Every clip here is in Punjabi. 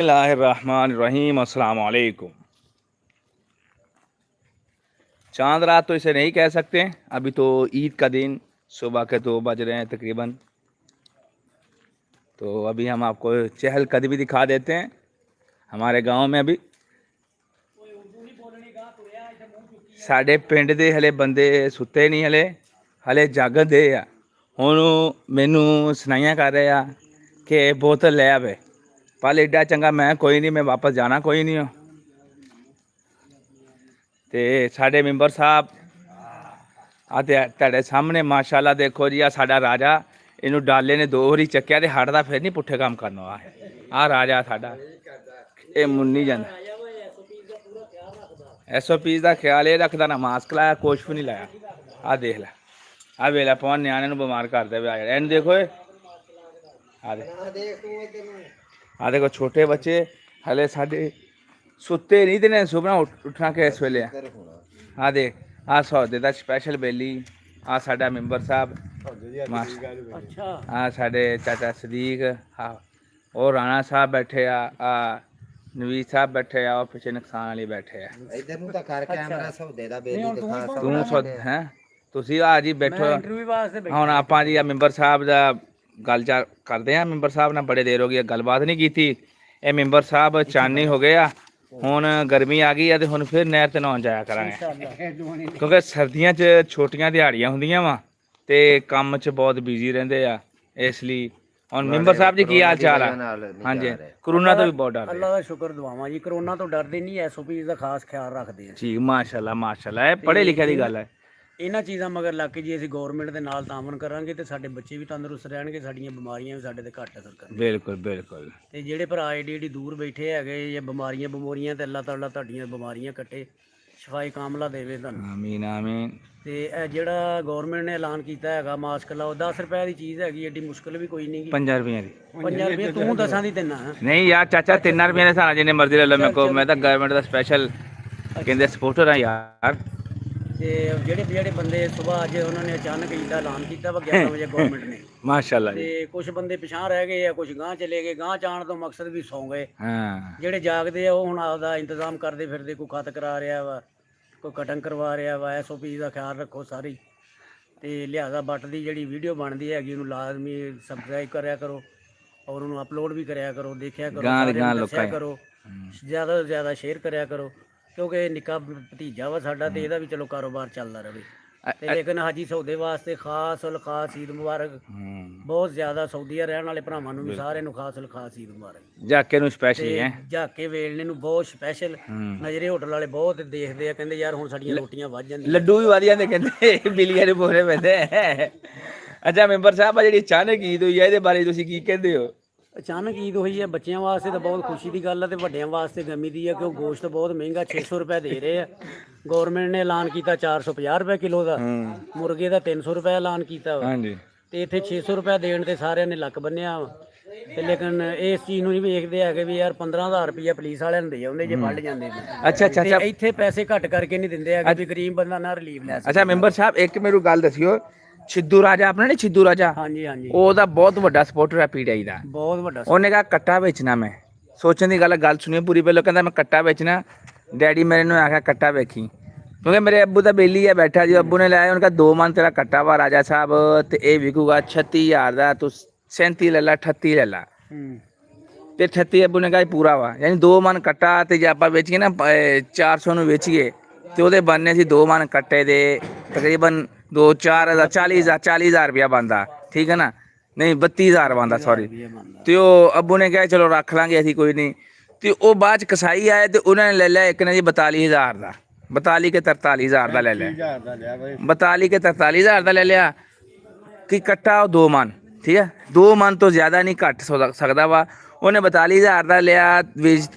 बिस्मिल्लाहिर्रहमानिर्रहीम अस्सलाम वालेकुम। चांद रात तो इसे नहीं कह सकते, अभी तो ईद का दिन सुबह के 2 बज रहे हैं तकरीबन। तो अभी हम आपको चहल कदमी दिखा देते हैं हमारे गांव में। अभी साढ़े पिंड दे हले बंदे सुते नहीं, हले जागदे आ। हुण मैनू सुनाइयां कर रहे आ कि बोतल लै आवे, पल एडा चंगा मैं कोई नहीं, मैं वापस जाना कोई नहीं हो। ते साढ़े मैंबर साहब आ तेरे सामने माशाल्लाह देखो जी, आ साडा राजा, इनू डाले ने 2 वारी चक्या ते हटदा फिर नहीं पुट्ठे काम करना। आ राजा साडा ये मुन्नी जांदा, SOP का ख्याल ये रखदा ना, मास्क लाया कुछ भी नहीं लाया। आ देख लै, आ वेला पवन न्याणे नू बीमार करदे वे। इन देखो आ देखो छोटे बच्चे हले साडे सुते नहीं, ते सुबह उठना कि इस वेले। हाँ देख, आ सौदे दा स्पैशल बेली, आ साडा मैंबर साहब, हाँ साडे चाचा सदीक, हाँ और राणा साहब बैठे आ नवीद साहब बैठे आ, और पिछे नुकसान वाली बैठे आ। तू सौद हैं तुसी आ जी बैठो। हुण आपां जी मैंबर साहब दा गल करदे आ। मैंबर साहब ने बड़े देर हो गई गलबात नहीं की। ये मैंबर साहब चानी हो गए आ, हुण गर्मी आ गई है, हुण फिर नहर ते नहाउण जाया करांगे, क्योंकि सर्दियां च छोटियां दिहाड़ियां हुंदियां वा ते कम्म च बहुत बिजी रहिंदे आ। इसलिए हुण मैंबर साहब जी की हाल चाल है? हाँ जी, कोरोना तो भी बहुत डर अल्लाह का शुक्र दुआवां जी, कोरोना तो डरदे नहीं, SOP ਦਾ ਖਾਸ ਖਿਆਲ ਰੱਖਦੇ ਆ जी। माशाल्लाह माशाल्लाह, ਇਹ ਪੜ੍ਹੇ ਲਿਖੇ ਦੀ ਗੱਲ ਹੈ। ਇਹਨਾਂ ਚੀਜ਼ਾਂ ਮਗਰ ਲੱਗ ਕੇ ਜੀ ਅਸੀਂ ਗਵਰਨਮੈਂਟ ਦੇ ਨਾਲ ਤਾਮਨ ਕਰਾਂਗੇ ਤੇ ਸਾਡੇ ਬੱਚੇ ਵੀ ਤੰਦਰੁਸਤ ਰਹਿਣਗੇ, ਸਾਡੀਆਂ ਬਿਮਾਰੀਆਂ ਵੀ ਸਾਡੇ ਤੇ ਘੱਟ ਅਸਰ ਕਰਨਗੀਆਂ। ਬਿਲਕੁਲ ਬਿਲकुल। ਤੇ ਜਿਹੜੇ ਭਰਾ ਏਡੀ ਦੂਰ ਬੈਠੇ ਹੈਗੇ ਇਹ ਬਿਮਾਰੀਆਂ ਤੇ ਅੱਲਾਹ ਤਾਲਾ ਤੁਹਾਡੀਆਂ ਬਿਮਾਰੀਆਂ ਕੱਟੇ, ਸ਼ਫਾਈ ਕਾਮਲਾ ਦੇਵੇ ਤੁਹਾਨੂੰ। ਆਮੀਨ ਆਮੀਨ। ਤੇ ਇਹ ਜਿਹੜਾ ਗਵਰਨਮੈਂਟ ਨੇ ਐਲਾਨ ਕੀਤਾ ਹੈਗਾ ਮਾਸਕ ਲਾਓ, 10 ਰੁਪਏ ਦੀ ਚੀਜ਼ ਹੈਗੀ, ਏਡੀ ਮੁਸ਼ਕਲ ਵੀ ਕੋਈ ਨਹੀਂ ਗੀ। 5 ਰੁਪਏ ਦੀ 5 ਰੁਪਏ ਤੂੰ 10 ਦੀ ਦਿੰਨਾ ਨਹੀਂ ਯਾਰ ਚਾਚਾ, 3 ਰੁਪਏ ਦੇ ਸਾਰਾ ਜਿੰਨੇ ਮਰਜ਼ੀ ਲੈ ਲਓ ਮੇਰੇ ਕੋ, ਮੈਂ ਤਾਂ ਗਵਰਨਮੈਂਟ ਦਾ ਸਪੈਸ਼ਲ ਕਹਿੰਦੇ ਸਪੋਰਟਰ ਆ ਯਾਰ। ਤੇ ਜਿਹੜੇ ਬੰਦੇ ਸਵੇਰ ਅੱਜ ਉਹਨਾਂ ਨੇ ਅਚਾਨਕ ਇਹਦਾ ਐਲਾਨ ਕੀਤਾ ਵਾ 11 ਵਜੇ ਗਵਰਨਮੈਂਟ ਨੇ, ਮਾਸ਼ਾਅੱਲਾ ਜੀ। ਤੇ ਕੁਝ ਬੰਦੇ ਪਿਛਾਂ ਰਹਿ ਗਏ ਆ, ਕੁਝ ਗਾਂਹ ਚਲੇ ਗਏ, ਗਾਂਹ ਜਾਣ ਤੋਂ ਮਕਸਦ ਵੀ ਸੌਂ ਗਏ। ਹਾਂ, ਜਿਹੜੇ ਜਾਗਦੇ ਆ ਉਹ ਹੁਣ ਆਪਦਾ ਇੰਤਜ਼ਾਮ ਕਰਦੇ ਫਿਰਦੇ, ਕੋਈ ਖਤ ਕਰਾ ਰਿਹਾ ਵਾ, ਕੋਈ ਕਟਿੰਗ ਕਰਵਾ ਰਿਹਾ ਵਾ। SOP ਦਾ ਖਿਆਲ ਰੱਖੋ ਸਾਰੀ, ਤੇ ਲਿਹਾਜ਼ਾ ਬੱਟ ਦੀ ਜਿਹੜੀ ਵੀਡੀਓ ਬਣਦੀ ਹੈਗੀ ਉਹਨੂੰ ਲਾਜ਼ਮੀ ਸਬਸਕ੍ਰਾਈਬ ਕਰਿਆ ਕਰੋ, ਔਰ ਉਹਨੂੰ ਅਪਲੋਡ ਵੀ ਕਰਿਆ ਕਰੋ, ਦੇਖਿਆ ਕਰੋ, ਸਾਰਿਆਂ ਨੂੰ ਦੱਸਿਆ ਕਰੋ, ਜ਼ਿਆਦਾ ਤੋਂ ਜ਼ਿਆਦਾ ਸ਼ੇਅਰ ਕਰਿਆ ਕਰੋ, ਕਿਉਂਕਿ ਨਿੱਕਾ ਭਤੀਜਾ ਵਾ ਸਾਡਾ ਤੇ ਇਹਦਾ ਵੀ ਚਲੋ ਕਾਰੋਬਾਰ ਚੱਲਦਾ ਰਹੇ। ਤੇ ਲੇਕਿਨ ਹਾਜੀ ਸੌਦੇ ਵਾਸਤੇ ਖਾਸ ਈਦ ਮੁਬਾਰਕ। ਬਹੁਤ ਜ਼ਿਆਦਾ ਸਾਊਦੀਆ ਰਹਿਣ ਵਾਲੇ ਭਰਾਵਾਂ ਨੂੰ ਵੀ ਸਾਰਿਆਂ ਨੂੰ ਖਾਸ ਈਦ ਮੁਬਾਰਕ। ਜਾਕੇ ਨੂੰ ਸਪੈਸ਼ਲੀ ਹੈ, ਜਾਕੇ ਵੇਲਣੇ ਨੂੰ ਬਹੁਤ ਸਪੈਸ਼ਲ। ਨਜ਼ਰੇ ਹੋਟਲ ਵਾਲੇ ਬਹੁਤ ਦੇਖਦੇ ਆ, ਕਹਿੰਦੇ ਯਾਰ ਹੁਣ ਸਾਡੀਆਂ ਰੋਟੀਆਂ ਵੱਧ ਜਾਂਦੀਆਂ, ਲੱਡੂ ਵੀ ਵਧ ਜਾਂਦੇ, ਕਹਿੰਦੇ ਬਿਲੀਆਂ ਦੇ ਬੋਰੇ ਪੈਂਦੇ। ਅੱਛਾ ਮੈਂਬਰ ਸਾਹਿਬ, ਆ ਜਿਹੜੀ ਅਚਾਨਕ ਈਦ ਹੋਈ ਹੈ ਇਹਦੇ ਬਾਰੇ ਤੁਸੀਂ ਕੀ ਕਹਿੰਦੇ ਹੋ? ਅਚਾਨਕ ਈਦ ਹੋਈ ਹੈ, ਬੱਚਿਆਂ ਵਾਸਤੇ ਤਾਂ ਬਹੁਤ ਖੁਸ਼ੀ ਦੀ ਗੱਲ ਹੈ, ਤੇ ਵੱਡਿਆਂ ਵਾਸਤੇ ਗਮੀ ਦੀ ਹੈ, ਕਿਉਂ ਗੋਸ਼ਤ ਬਹੁਤ ਮਹਿੰਗਾ 600 ਰੁਪਏ ਦੇ ਰਹੇ ਆ। ਗੌਰਮੈਂਟ ਨੇ ਐਲਾਨ ਕੀਤਾ 450 ਰੁਪਏ ਕਿਲੋ ਦਾ, ਮੁਰਗੇ ਦਾ 300 ਰੁਪਏ ਐਲਾਨ ਕੀਤਾ ਵਾ, ਤੇ ਇੱਥੇ 600 ਰੁਪਏ ਦੇਣ ਤੇ ਸਾਰਿਆਂ ਨੇ ਲੱਕ ਬੰਨਿਆ ਵਾ। ਤੇ ਲੇਕਿਨ ਇਸ ਚੀਜ਼ ਨੂੰ ਨਹੀਂ ਵੇਖਦੇ ਹੈਗੇ ਵੀ ਯਾਰ 15,000 ਰੁਪਇਆ ਪੁਲਿਸ ਵਾਲਿਆਂ ਨੂੰ ਦੇ ਆਉਂਦੇ ਜੇ ਫੜ ਜਾਂਦੇ ਨੇ। ਅੱਛਾ ਅੱਛਾ ਅੱਛਾ, ਇੱਥੇ ਪੈਸੇ ਘੱਟ ਕਰਕੇ ਨਹੀਂ ਦਿੰਦੇ ਹੈਗੇ ਵੀ ਗਰੀਬ ਬੰਦਾ ਨਾ ਰਿਲੀਫ ਲੈ ਸਕੇ। ਅੱਛਾ ਮੈਂਬਰ ਸਾਹਿਬ, ਇੱਕ ਮੈਨੂੰ ਗੱਲ ਦੱਸਿਓ, ਸਿੱਧੂ ਰਾਜਾ ਆਪਣਾ ਨਹੀਂ, ਸਿੱਧੂ ਰਾਜਾ, ਹਾਂਜੀ ਹਾਂਜੀ, ਉਹਦਾ ਬਹੁਤ ਵੱਡਾ ਸਪੋਰਟਰ ਹੈ PTI ਦਾ, ਬਹੁਤ ਵੱਡਾ। ਉਹਨੇ ਕਹਾ ਕੱਟਾ ਵੇਚਣਾ, ਮੈਂ ਸੋਚਣ ਦੀ ਗੱਲ ਸੁਣੀਓ ਪੂਰੀ। ਪਹਿਲਾਂ ਕਹਿੰਦਾ ਮੈਂ ਕੱਟਾ ਵੇਚਣਾ, ਡੈਡੀ ਮੇਰੇ ਨੂੰ ਆਖਿਆ ਕੱਟਾ ਵੇਖੀ, ਕਿਉਂਕਿ ਮੇਰੇ ਅੱਬੂ ਤਾਂ ਬੇਲੀ ਹੈ ਬੈਠਾ ਜੀ। ਅੱਬੂ ਨੇ ਲਾਇਆ, ਉਹਨਾਂ ਕਹਾ 2 ਮਨ ਤੇਰਾ ਕੱਟਾ ਵਾ ਰਾਜਾ ਸਾਹਿਬ, ਤੇ ਇਹ ਵਿਕੂਗਾ 36,000 ਦਾ, ਤੂੰ 37 ਲੈ ਲਾ, 38 ਲੈ ਲਾ, ਤੇ 38 ਅੱਬੂ ਨੇ ਕਹਾ ਪੂਰਾ ਵਾ, ਯਾਨੀ 2 ਮਨ ਕੱਟਾ। ਤੇ ਜੇ ਆਪਾਂ ਵੇਚੀਏ ਨਾ 400 ਨੂੰ ਵੇਚੀਏ ਤੇ ਉਹਦੇ ਬਣਨੇ ਸੀ 2 ਮਨ ਕੱਟੇ ਦੇ ਤਕਰੀਬਨ 40,000 ਰੁਪਇਆ ਬਣਦਾ, ਠੀਕ ਹੈ ਨਾ, ਨਹੀਂ 32,000 ਬਣਦਾ, ਸੌਰੀ। ਤੇ ਉਹ ਅੱਬੂ ਨੇ ਕਿਹਾ ਚਲੋ ਰੱਖ ਲਾਂਗੇ ਅਸੀਂ, ਕੋਈ ਨਹੀਂ। ਤੇ ਉਹ ਬਾਅਦ ਚ ਕਸਾਈ ਆਏ ਤੇ ਉਹਨਾਂ ਨੇ ਲੈ ਲਿਆ ਇੱਕ ਨੇ ਜੀ 42,000 ਦਾ, 42 ਕੇ 43,000 ਦਾ ਲੈ ਲਿਆ, 42 ਕੇ 43,000 ਦਾ ਲੈ ਲਿਆ ਕਿ ਕੱਟਾ ਉਹ 2 ਮਨ, ਠੀਕ ਹੈ, 2 ਮਨ ਤੋਂ ਜ਼ਿਆਦਾ ਨਹੀਂ ਘੱਟ ਸਕਦਾ ਵਾ। ਉਹਨੇ 42,000 ਦਾ ਲਿਆ,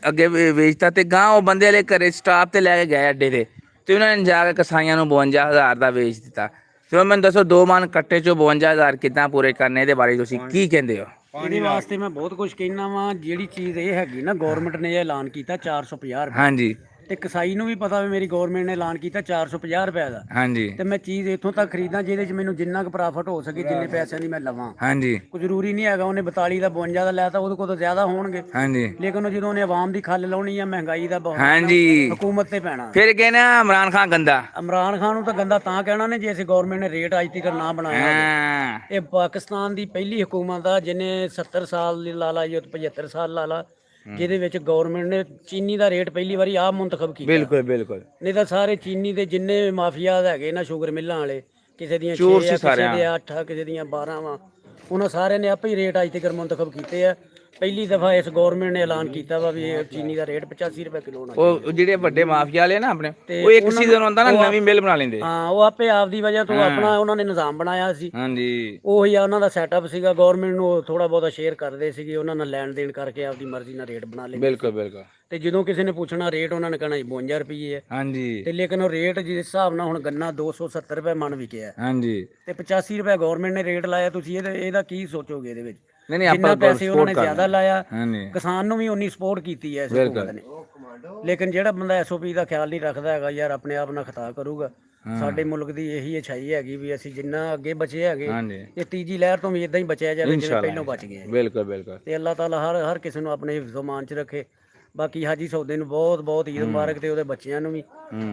ਅੱਗੇ ਵੇਚਤਾ, ਤੇ ਗਾਂ ਉਹ ਬੰਦੇ ਵਾਲੇ ਘਰੇ ਸਟਾਫ ਤੇ ਲੈ ਕੇ ਗਏ ਅੱਡੇ ਤੇ, ਤੇ ਉਹਨਾਂ ਨੇ ਜਾ ਕੇ ਕਸਾਈਆਂ ਨੂੰ 52,000 ਦਾ ਵੇਚ ਦਿੱਤਾ। ਤੇ ਉਹ ਮੈਨੂੰ ਦੱਸੋ 2 ਮਨ ਕੱਟੇ ਚੋਂ 52,000 ਕਿੱਦਾਂ ਪੂਰੇ ਕਰਨੇ, ਇਹਦੇ ਬਾਰੇ ਤੁਸੀਂ ਕੀ ਕਹਿੰਦੇ ਹੋ? ਇਹਦੇ ਵਾਸਤੇ ਮੈਂ ਬਹੁਤ ਕੁਝ ਕਹਿਣਾ ਵਾ। ਜਿਹੜੀ ਚੀਜ਼ ਇਹ ਹੈਗੀ ਨਾ, ਗਵਰਨਮੈਂਟ ਨੇ ਇਹ ਐਲਾਨ ਕੀਤਾ 450 ਰੁਪਏ, ਹਾਂਜੀ, ਤੇ ਕਸਾਈ ਨੂੰ ਵੀ ਪਤਾ ਵੀ ਮੇਰੀ ਗਵਰਨਮੈਂਟ ਨੇ ਐਲਾਨ ਕੀਤਾ 450 ਰੁਪਏ ਦਾ, ਹਾਂਜੀ ਤੇ ਮੈਂ ਚੀਜ਼ ਇੱਥੋਂ ਤੱਕ ਖਰੀਦਾਂ ਜਿਹਦੇ 'ਚ ਮੈਨੂੰ ਜਿੰਨਾ ਕੁ ਪ੍ਰੋਫਿਟ ਹੋ ਸਕੇ, ਜਿੰਨੇ ਪੈਸਿਆਂ ਦੀ ਮੈਂ ਲਵਾਂ। ਹਾਂਜੀ ਕੋਈ ਜ਼ਰੂਰੀ ਨਹੀਂ ਹੈਗਾ ਉਹਨੇ 42 ਦਾ 52 ਦਾ ਲੈਤਾ ਉਹਦੇ ਕੋਲ ਤਾਂ ਜ਼ਿਆਦਾ ਹੋਣਗੇ, ਹਾਂਜੀ ਲੇਕਿਨ ਉਹ ਜਦੋਂ ਉਹਨੇ ਆਵਾਮ ਦੀ ਖੱਲ ਲਾਉਣੀ ਆ, ਮਹਿੰਗਾਈ ਦਾ ਬਹਾਨਾ ਹਾਂਜੀ ਹਕੂਮਤ ਤੇ ਪੈਣਾ। ਫਿਰ ਕਹਿੰਦੇ ਆ ਇਮਰਾਨ ਖਾਨ ਗੰਦਾ। ਇਮਰਾਨ ਖਾਨ ਨੂੰ ਤਾਂ ਗੰਦਾ ਤਾਂ ਕਹਿਣਾ ਨੇ ਜੇ ਅਸੀਂ ਗਵਰਨਮੈਂਟ ਨੇ ਰੇਟ ਅੱਜ ਤੱਕ ਨਾ ਬਣਾਇਆ ਹੋਵੇ। ਹਾਂ ਇਹ ਪਾਕਿਸਤਾਨ ਦੀ ਪਹਿਲੀ ਹਕੂਮਤ ਆ ਜਿਹਨੇ 70 ਸਾਲ ਦੀ ਲਾ ਲਾ ਜਾਂ 75 ਸਾਲ ਲਾ ਲਾ, ਜਿਹਦੇ ਵਿੱਚ ਗਵਰਨਮੈਂਟ ਨੇ ਚੀਨੀ ਦਾ ਰੇਟ ਪਹਿਲੀ ਵਾਰੀ ਆਪ ਮੁੰਤਖਬ ਕੀਤਾ। ਬਿਲਕੁਲ ਬਿਲਕੁਲ ਨਹੀਂ ਤਾਂ ਸਾਰੇ ਚੀਨੀ ਦੇ ਜਿੰਨੇ ਮਾਫੀਆ ਹੈਗੇ ਨਾ, ਸ਼ੂਗਰ ਮਿੱਲਾਂ ਵਾਲੇ, ਕਿਸੇ ਦੀਆਂ 6 ਚੋਰ ਸੀ ਆ, ਕਿਸੇ ਸਾਰਿਆਂ। ਦੇ 8 ਆ, ਕਿਸੇ ਦੀਆਂ 12 ਵਾ, ਉਹਨਾਂ ਸਾਰਿਆਂ ਨੇ ਆਪੇ ਹੀ ਰੇਟ ਅੱਜ ਤੱਕ ਮੁੰਤਖਬ ਕੀਤੇ ਆ। ਪਹਿਲੀ ਦਫਾ ਇਸ ਗਵਰਨਮੈਂਟ ਨੇ ਐਲਾਨ ਕੀਤਾ ਵਾ ਵੀ ਇਹ ਚੀਨੀ ਦਾ ਰੇਟ 85 ਰੁਪਏ ਕਿਲੋ ਹੋਣਾ। ਉਹ ਜਿਹੜੇ ਵੱਡੇ ਮਾਫੀਆ ਵਾਲੇ ਨਾ ਆਪਣੇ, ਤੇ ਉਹ ਇੱਕ ਉਹਨਾਂ ਸੀਜ਼ਨ ਨੂੰ- ਹੁੰਦਾ ਨਾ ਉਹ ਨਵੀਂ ਮਿਲ ਬਣਾ ਲੈਂਦੇ। ਹਾਂ, ਉਹ ਆਪੇ ਆਪ ਦੀ ਵਜ੍ਹਾ ਤੋਂ ਆਪਣਾ ਉਹਨਾਂ ਨੇ ਨਿਜ਼ਾਮ ਬਣਾਇਆ ਸੀ। ਹਾਂਜੀ ਉਹੀ ਆ ਉਹਨਾਂ ਦਾ ਸੈਟਅਪ ਸੀਗਾ। ਗਵਰਨਮੈਂਟ ਨੂੰ ਥੋੜਾ ਬਹੁਤਾ ਸ਼ੇਅਰ ਕਰਦੇ ਸੀਗੇ, ਉਹਨਾਂ ਨਾਲ ਲੈਣ ਦੇਣ ਕਰਕੇ ਆਪਦੀ ਮਰਜ਼ੀ ਨਾਲ ਰੇਟ ਬਣਾ ਲੈਂਦੇ। ਬਿਲਕੁਲ ਬਿਲਕੁਲ ਤੇ ਜਦੋਂ ਕਿਸੇ ਨੇ ਪੁੱਛਣਾ ਰੇਟ, ਉਹਨਾਂ ਨੇ ਕਹਿਣਾ ਜੀ 52 ਰੁਪਏ ਹੈ। ਹਾਂਜੀ ਤੇ ਲੇਕਿਨ ਉਹ ਰੇਟ ਜਿਸ ਹਿਸਾਬ ਨਾਲ ਹੁਣ ਗੰਨਾ 270 ਰੁਪਏ ਮਣ ਵਿਕਿਆ ਹਾਂਜੀ ਤੇ 85 ਰੁਪਏ ਗਵਰਨਮੈਂਟ ਨੇ ਰੇਟ ਲਾਇਆ, ਤੁਸੀਂ ਇਹਦਾ ਕੀ ਸੋਚੋਗੇ ਇਹਦੇ ਵਿੱਚ? ਨਹੀਂ ਨਹੀਂ ਜਿੰਨਾ ਆਪਾਂ ਪੈਸੇ ਉਹਨਾਂ ਨੇ ਜ਼ਿਆਦਾ ਲਾਇਆ, ਹਾਂਜੀ ਕਿਸਾਨ ਨੂੰ ਵੀ ਉਨੀ ਸਪੋਰਟ ਕੀਤੀ ਹੈ ਇਸ ਹਕੂਮਤ ਨੇ। ਲੇਕਿਨ ਜਿਹੜਾ ਬੰਦਾ ਐਸਓਪੀ ਦਾ ਖਿਆਲ ਨਹੀਂ ਰੱਖਦਾ ਹੈਗਾ, ਯਾਰ ਆਪਣੇ ਆਪ ਨਾਲ ਖਤਾ ਕਰੂਗਾ। ਸਾਡੇ ਮੁਲਕ ਦੀ ਇਹੀ ਅਛਾਈ ਹੈਗੀ ਵੀ ਅਸੀਂ ਜਿੰਨਾ ਅੱਗੇ ਬਚੇ ਹੈਗੇ, ਹਾਂਜੀ ਇਹ ਤੀਜੀ ਲਹਿਰ ਤੋਂ ਵੀ ਇਦਾਂ ਹੀ ਬਚਿਆ ਜਾਵੇ ਜਿਵੇਂ ਪਹਿਲਾਂ ਬਚ ਗਏ। ਬਿਲਕੁਲ ਬਿਲਕੁਲ ਤੇ ਅੱਲਾਹ ਤਾਲਾ ਹਰ ਕਿਸੇ ਨੂੰ ਆਪਣੇ ਹਿਫਜ਼ੋ-ਮਾਨ 'ਚ ਰੱਖੇ। ਬਾਕੀ ਹਾਜੀ ਸੌਦੇ ਨੂੰ ਬਹੁਤ ਬਹੁਤ ਈਦ ਮੁਬਾਰਕ, ਤੇ ਉਹਦੇ ਬੱਚਿਆਂ ਨੂੰ ਵੀ।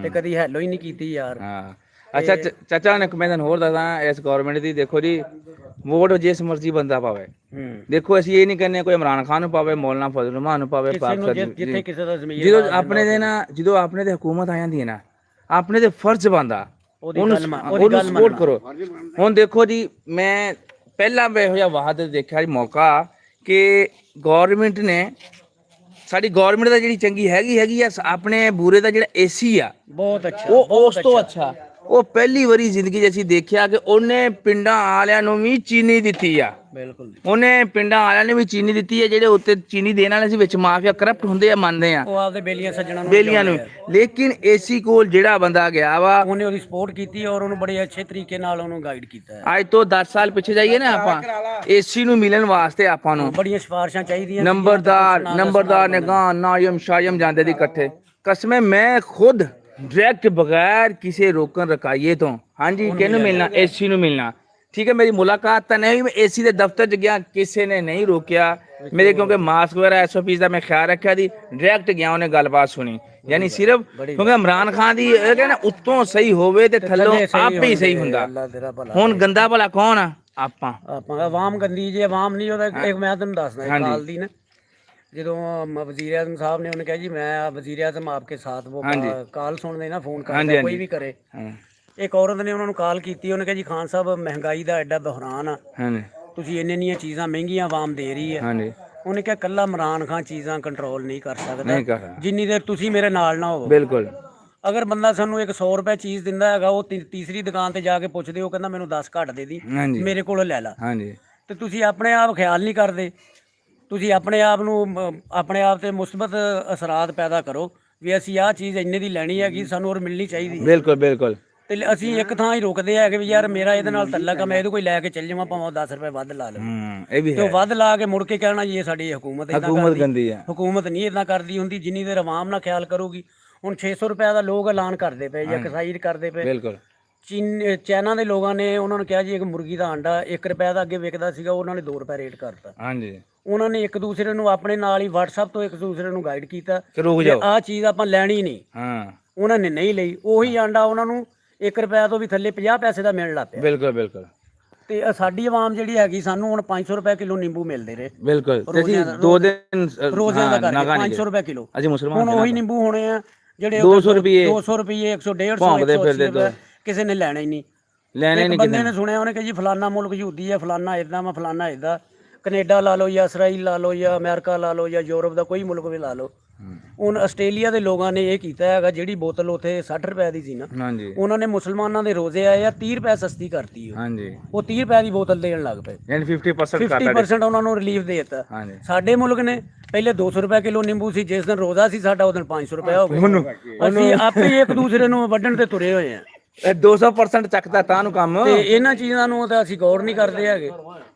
ਤੇ ਕਦੀ ਹੈਲੋ ਹੀ ਨਹੀਂ ਕੀਤੀ ਯਾਰ। ਹਾਂ ਅੱਛਾ ਚਾਚਾ ਨੇ ਮੈਂ ਤੁਹਾਨੂੰ ਹੋਰ ਦੱਸਾਂ, ਇਸ ਗਵਰਨਮੈਂਟ ਦੀ ਦੇਖੋ ਜੀ, ਵੋਟ ਜਿਸ ਮਰਜ਼ੀ ਬੰਦਾ ਪਾਵੇ। ਦੇਖੋ ਅਸੀਂ ਇਹ ਨਹੀਂ ਕਹਿੰਦੇ ਕੋਈ ਇਮਰਾਨ ਖਾਨ ਨੂੰ ਪਾਵੇ, ਮੌਲਾਨਾ ਫਜ਼ਲ ਰਹਿਮਾਨ ਨੂੰ ਪਾਵੇ, ਕਿਸੇ ਨੂੰ ਪਾਕਿਸਤਾਨ ਜਿੱਥੇ ਕਿਸੇ ਦਾ ਜ਼ਮੀਰ ਜਦੋਂ ਆਪਣੇ ਦੇ ਨਾ, ਜਦੋਂ ਆਪਣੇ ਤੇ ਹਕੂਮਤ ਆ ਜਾਂਦੀ ਹੈ ਨਾ, ਆਪਣੇ ਤੇ ਫਰਜ਼ ਬਣਦਾ ਉਹਨੂੰ ਸਪੋਰਟ ਕਰੋ। ਹੁਣ ਦੇਖੋ ਜੀ, ਮੈਂ ਪਹਿਲਾਂ ਇਹੋ ਜਿਹਾ ਵਾਹਦ ਦੇਖਿਆ ਜੀ ਮੌਕਾ ਕਿ ਗਵਰਨਮੈਂਟ ਨੇ, ਸਾਡੀ ਗਵਰਨਮੈਂਟ ਦਾ ਜਿਹੜੀ ਚੰਗੀ ਹੈਗੀ ਆ, ਆਪਣੇ ਬੂਰੇ ਦਾ ਜਿਹੜਾ ਏਸੀ ਆ, ਬਹੁਤ ਅੱਛਾ, ਉਹ ਉਸ ਤੋਂ ਅੱਛਾ। ਉਹ ਪਹਿਲੀ ਵਾਰੀ ਜ਼ਿੰਦਗੀ 'ਚ ਅਸੀਂ ਦੇਖਿਆ ਕਿ ਉਹਨੇ ਪਿੰਡਾਂ ਵਾਲਿਆਂ ਨੂੰ ਵੀ ਚੀਨੀ ਦਿੱਤੀ ਆ। ਬਿਲਕੁਲ ਉਹਨੇ ਪਿੰਡਾਂ ਵਾਲਿਆਂ ਨੇ ਵੀ ਚੀਨੀ ਦਿੱਤੀ ਹੈ। ਜਿਹੜੇ ਉੱਤੇ ਚੀਨੀ ਦੇਣ ਵਾਲੇ ਸੀ ਵਿੱਚ ਮਾਫੀਆ ਕਰਪਟ ਹੁੰਦੇ ਆ, ਮੰਨਦੇ ਆ ਉਹ ਆਪਦੇ ਬੇਲੀਆਂ ਸੱਜਣਾ ਨੂੰ ਬੇਲੀਆਂ ਨੂੰ, ਲੇਕਿਨ ਏਸੀ ਕੋਲ ਜਿਹੜਾ ਬੰਦਾ ਗਿਆ ਵਾ, ਉਹਨੇ ਉਹਦੀ ਸਪੋਰਟ ਕੀਤੀ ਔਰ ਉਹਨੂੰ ਬੜੇ ਅੱਛੇ ਤਰੀਕੇ ਨਾਲ ਉਹਨੂੰ ਗਾਈਡ ਕੀਤਾ ਹੈ। ਅੱਜ ਤੋਂ 10 ਸਾਲ ਪਿੱਛੇ ਜਾਈਏ ਨਾ ਆਪਾਂ, ਏਸੀ ਨੂੰ ਮਿਲਣ ਵਾਸਤੇ ਆਪਾਂ ਨੂੰ ਬੜੀਆਂ ਸਿਫਾਰਿਸ਼ਾਂ ਚਾਹੀਦੀਆਂ ਨੰਬਰਦਾਰ ਨੇ ਗਾਂ ਨਾਇਮ ਸ਼ਾਇਮ ਜਾਂਦੇ ਦੀ ਇਕੱਠੇ। ਕਸਮੇ ਮੈਂ ਖੁਦ ਡਾਇਰੈਕਟ ਬਗੈਰ ਕਿਸੇ ਰੋਕਣ ਰਕਾਈਏ ਤੋਂ, ਹਾਂਜੀ ਕਿਹਨੂੰ ਮਿਲਣਾ? ਏਸੀ ਨੂੰ ਮਿਲਣਾ। ਠੀਕ ਹੈ, ਮੇਰੀ ਮੁਲਾਕਾਤ ਤਾਂ ਨਹੀਂ, ਮੈਂ ਏਸੀ ਦੇ ਦਫ਼ਤਰ 'ਚ ਗਿਆ, ਕਿਸੇ ਨੇ ਨਹੀਂ ਰੋਕਿਆ ਮੇਰੇ, ਕਿਉਂਕਿ ਮਾਸਕ ਵਗੈਰਾ ਐਸਓਪੀ ਦਾ ਮੈਂ ਖਿਆਲ ਰੱਖਿਆ ਦੀ। ਡਾਇਰੈਕਟ ਗਿਆ, ਉਹਨੇ ਗੱਲਬਾਤ ਸੁਣੀ, ਯਾਨੀ ਸਿਰਫ ਕਿਉਂਕਿ ਇਮਰਾਨ ਖਾਨ ਦੀ ਇਹ ਕਹਿੰਦਾ ਉੱਤੋਂ ਸਹੀ ਹੋਵੇ ਤੇ ਥੱਲੋਂ ਆਪੇ ਹੀ ਸਹੀ ਹੁੰਦਾ। ਹੁਣ ਗੰਦਾ ਭਲਾ ਕੌਣ ਆ? ਆਪਾਂ ਆਵਾਮ ਗੰਦੀ ਜੇ ਆਵਾਮ ਨਹੀਂ ਉਹਦਾ। ਇੱਕ ਮੈਂ ਤੁਹਾਨੂੰ ਦੱਸਦਾ, ਇੱਕ ਕਾਲ ਦੀ ਨਾ, ਜਦੋਂ ਵਜ਼ੀਰ ਆਜ਼ਮ ਸਾਹਿਬ ਨੇ ਉਹਨੇ ਕਿਹਾ ਜੀ ਮੈਂ ਵਜ਼ੀਰ ਆਜ਼ਮ ਆਪਕੇ ਸਾਥ, ਉਹ ਕਾਲ ਸੁਣਦੇ ਨਾ, ਫੋਨ ਕਰਦੇ ਕੋਈ ਵੀ ਕਰੇ, ਇੱਕ ਔਰਤ ਨੇ ਉਹਨਾਂ ਨੂੰ ਕਾਲ ਕੀਤੀ, ਉਹਨੇ ਕਿਹਾ ਜੀ ਖਾਨ ਸਾਹਿਬ ਮਹਿੰਗਾਈ ਦਾ ਐਡਾ ਬਹਿਰਾਨ ਆ, ਤੁਸੀਂ ਇੰਨੀਆਂ ਚੀਜ਼ਾਂ ਮਹਿੰਗੀਆਂ ਆਵਾਮ ਦੇ ਰਹੀ ਹੈ। ਉਹਨੇ ਕਿਹਾ ਕੱਲਾ ਇਮਰਾਨ ਖਾਨ ਚੀਜ਼ਾਂ ਕੰਟਰੋਲ ਨਹੀਂ ਕਰ ਸਕਦਾ ਜਿੰਨੀ ਦੇਰ ਤੁਸੀਂ ਮੇਰੇ ਨਾਲ ਨਾ ਹੋਵੋ। ਬਿਲਕੁਲ। ਅਗਰ ਬੰਦਾ ਸਾਨੂੰ ਇੱਕ 100 ਰੁਪਏ ਚੀਜ਼ ਦਿੰਦਾ ਹੈਗਾ, ਉਹ ਤੀਸਰੀ ਦੁਕਾਨ ਤੇ ਜਾ ਕੇ ਪੁੱਛਦੇ, ਉਹ ਕਹਿੰਦਾ ਮੈਨੂੰ 10 ਘੱਟ ਦੇ ਦੀ, ਮੇਰੇ ਕੋਲੋਂ ਲੈ ਲਾ। ਤੇ ਤੁਸੀਂ ਆਪਣੇ ਆਪ ਖਿਆਲ ਨਹੀਂ ਕਰਦੇ, ਤੁਸੀਂ ਆਪਣੇ ਆਪ ਨੂੰ ਆਪਣੇ ਆਪ ਤੇ ਮੁਸਬਤ ਅਸਰਾਤ ਪੈਦਾ ਕਰੋ ਵੀ ਅਸੀਂ ਆਹ ਚੀਜ਼ ਇੰਨੇ ਦੀ ਲੈਣੀ ਹੈਗੀ, ਸਾਨੂੰ ਹੋਰ ਮਿਲਣੀ ਚਾਹੀਦੀ ਹੈ। ਬਿਲਕੁਲ ਬਿਲਕੁਲ। ਤੇ ਅਸੀਂ ਇੱਕ ਥਾਂ ਹੀ ਰੁਕਦੇ ਹੈਗੇ ਵੀ ਯਾਰ ਮੇਰਾ ਇਹਦੇ ਨਾਲ ਤਲਕ ਆ, ਮੈਂ ਇਹਦੇ ਕੋਈ ਲੈ ਕੇ ਚੱਲ ਜਾਵਾਂ, ਭਾਵੇਂ 10 ਰੁਪਏ ਵੱਧ ਲਾ ਲਵਾਂ। ਇਹ ਵੀ ਤੇ ਉਹ ਵੱਧ ਲਾ ਕੇ ਮੁੜ ਕੇ ਕਹਿਣਾ ਜੀ ਇਹ ਸਾਡੀ ਹਕੂਮਤ ਇਦਾਂ ਕਰਦੀ। ਹਕੂਮਤ ਨਹੀਂ ਇਦਾਂ ਕਰਦੀ ਹੁੰਦੀ, ਜਿੰਨੀ ਦੇਰ ਆਵਾਮ ਨਾਲ ਖਿਆਲ ਕਰੂਗੀ। ਹੁਣ 600 ਰੁਪਏ ਦਾ ਲੋਕ ਐਲਾਨ ਕਰਦੇ ਪਏ ਜਾਂ ਕਸਾਈ ਕਰਦੇ ਪਏ। ਬਿਲਕੁਲ। ਚਾਈਨਾ ਦੇ ਲੋਕਾਂ ਨੇ ਉਹਨਾਂ ਨੂੰ ਕਿਹਾ ਜੀ ਇੱਕ ਮੁਰਗੀ ਦਾ ਆਂਡਾ 1 ਰੁਪਏ ਦਾ ਅੱਗੇ ਵਿਕਦਾ ਸੀਗਾ, ਉਹਨਾਂ ਨੇ 2 ਰੁਪਏ ਰੇਟ ਕਰਤਾ। ਹਾਂਜੀ। ਉਹਨਾਂ ਨੇ ਇੱਕ ਦੂਸਰੇ ਨੂੰ ਆਪਣੇ ਨਾਲ ਹੀ WhatsApp ਤੋਂ ਇੱਕ ਦੂਸਰੇ ਨੂੰ ਗਾਈਡ ਕੀਤਾ ਕਿ ਆਹ ਚੀਜ਼ ਆਪਾਂ ਲੈਣੀ ਨਹੀਂ। ਉਹਨਾਂ ਨੇ ਨਹੀਂ ਲਈ, ਉਹੀ ਆਂਡਾ ਉਹਨਾਂ ਨੂੰ 1 ਰੁਪਏ ਤੋਂ ਵੀ ਥੱਲੇ 50 ਪੈਸੇ ਦਾ ਮਿਲਣ ਲੱਗ ਪਿਆ। ਬਿਲਕੁਲ ਬਿਲਕੁਲ। ਤੇ ਸਾਡੀ ਆਵਾਮ ਜਿਹੜੀ ਹੈਗੀ, ਸਾਨੂੰ ਹੁਣ 500 ਰੁਪਏ ਕਿਲੋ ਨਿੰਬੂ ਮਿਲਦੇ ਰਹੇ। ਬਿਲਕੁਲ। 2 ਦਿਨ ਰੋਜ਼ਿਆਂ ਦਾ ਕਰਕੇ 500 ਰੁਪਏ ਕਿਲੋ। ਅਸੀਂ ਮੁਸਲਮਾਨ ਹੁਣ ਉਹੀ ਨਿੰਬੂ ਹੋਣੇ ਆ ਜਿਹੜੇ 200 ਰੁਪਏ 150 180 ਰੁਪਏ, ਕਿਸੇ ਨੇ ਲੈਣਾ ਹੀ ਨਹੀਂ। ਇੱਕ ਬੰਦੇ ਨੇ ਸੁਣਿਆ, ਉਹਨੇ ਕਿਹਾ ਜੀ ਫਲਾਨਾ ਮੁਲਕ ਯਹੂਦੀ ਹੈ, ਫਲਾਨਾ ਇਦਾਂ ਵਾ, ਫਲਾਨਾ ਇਦਾਂ। ਕੈਨੇਡਾ ਲਾ ਲਓ ਜਾਂ ਇਸਰਾਈਲ ਲਾ ਲਓ ਜਾਂ ਅਮਰੀਕਾ ਲਾ ਲਓ ਜਾਂ ਯੂਰਪ ਦਾ ਕੋਈ ਮੁਲਕ ਵੀ ਲਾ ਲਓ। ਹੁਣ ਆਸਟ੍ਰੇਲੀਆ ਦੇ ਲੋਕਾਂ ਨੇ ਇਹ ਕੀਤਾ ਹੈਗਾ, ਜਿਹੜੀ ਬੋਤਲ ਉੱਥੇ 60 ਰੁਪਏ ਦੀ ਸੀ ਨਾ, ਉਹਨਾਂ ਨੇ ਮੁਸਲਮਾਨਾਂ ਦੇ ਰੋਜ਼ੇ ਆਏ ਆ 30 ਰੁਪਏ ਸਸਤੀ ਕਰਤੀ। ਉਹ 30 ਰੁਪਏ ਦੀ ਬੋਤਲ ਦੇਣ ਲੱਗ ਪਏ, 50% ਉਹਨਾਂ ਨੂੰ ਰਿਲੀਫ ਦੇ ਦਿੱਤਾ। ਸਾਡੇ ਮੁਲਕ ਨੇ ਪਹਿਲੇ 200 ਰੁਪਏ ਕਿਲੋ ਨਿੰਬੂ ਸੀ, ਜਿਸ ਦਿਨ ਰੋਜ਼ਾ ਸੀ ਸਾਡਾ, ਉਸ ਦਿਨ 500 ਰੁਪਏ ਹੋ ਗਏ। ਅਸੀਂ ਆਪੇ ਇੱਕ ਦੂਸਰੇ ਨੂੰ ਵੱਢਣ ਤੇ ਤੁਰੇ ਹੋਏ ਆ। 200% ਚੱਕਦਾ ਤਾਂ ਨੂੰ ਕੰਮ। ਤੇ ਇਹਨਾਂ ਚੀਜ਼ਾਂ ਨੂੰ ਤਾਂ ਅਸੀਂ ਗੌਰ ਨਹੀਂ ਕਰਦੇ ਹੈਗੇ।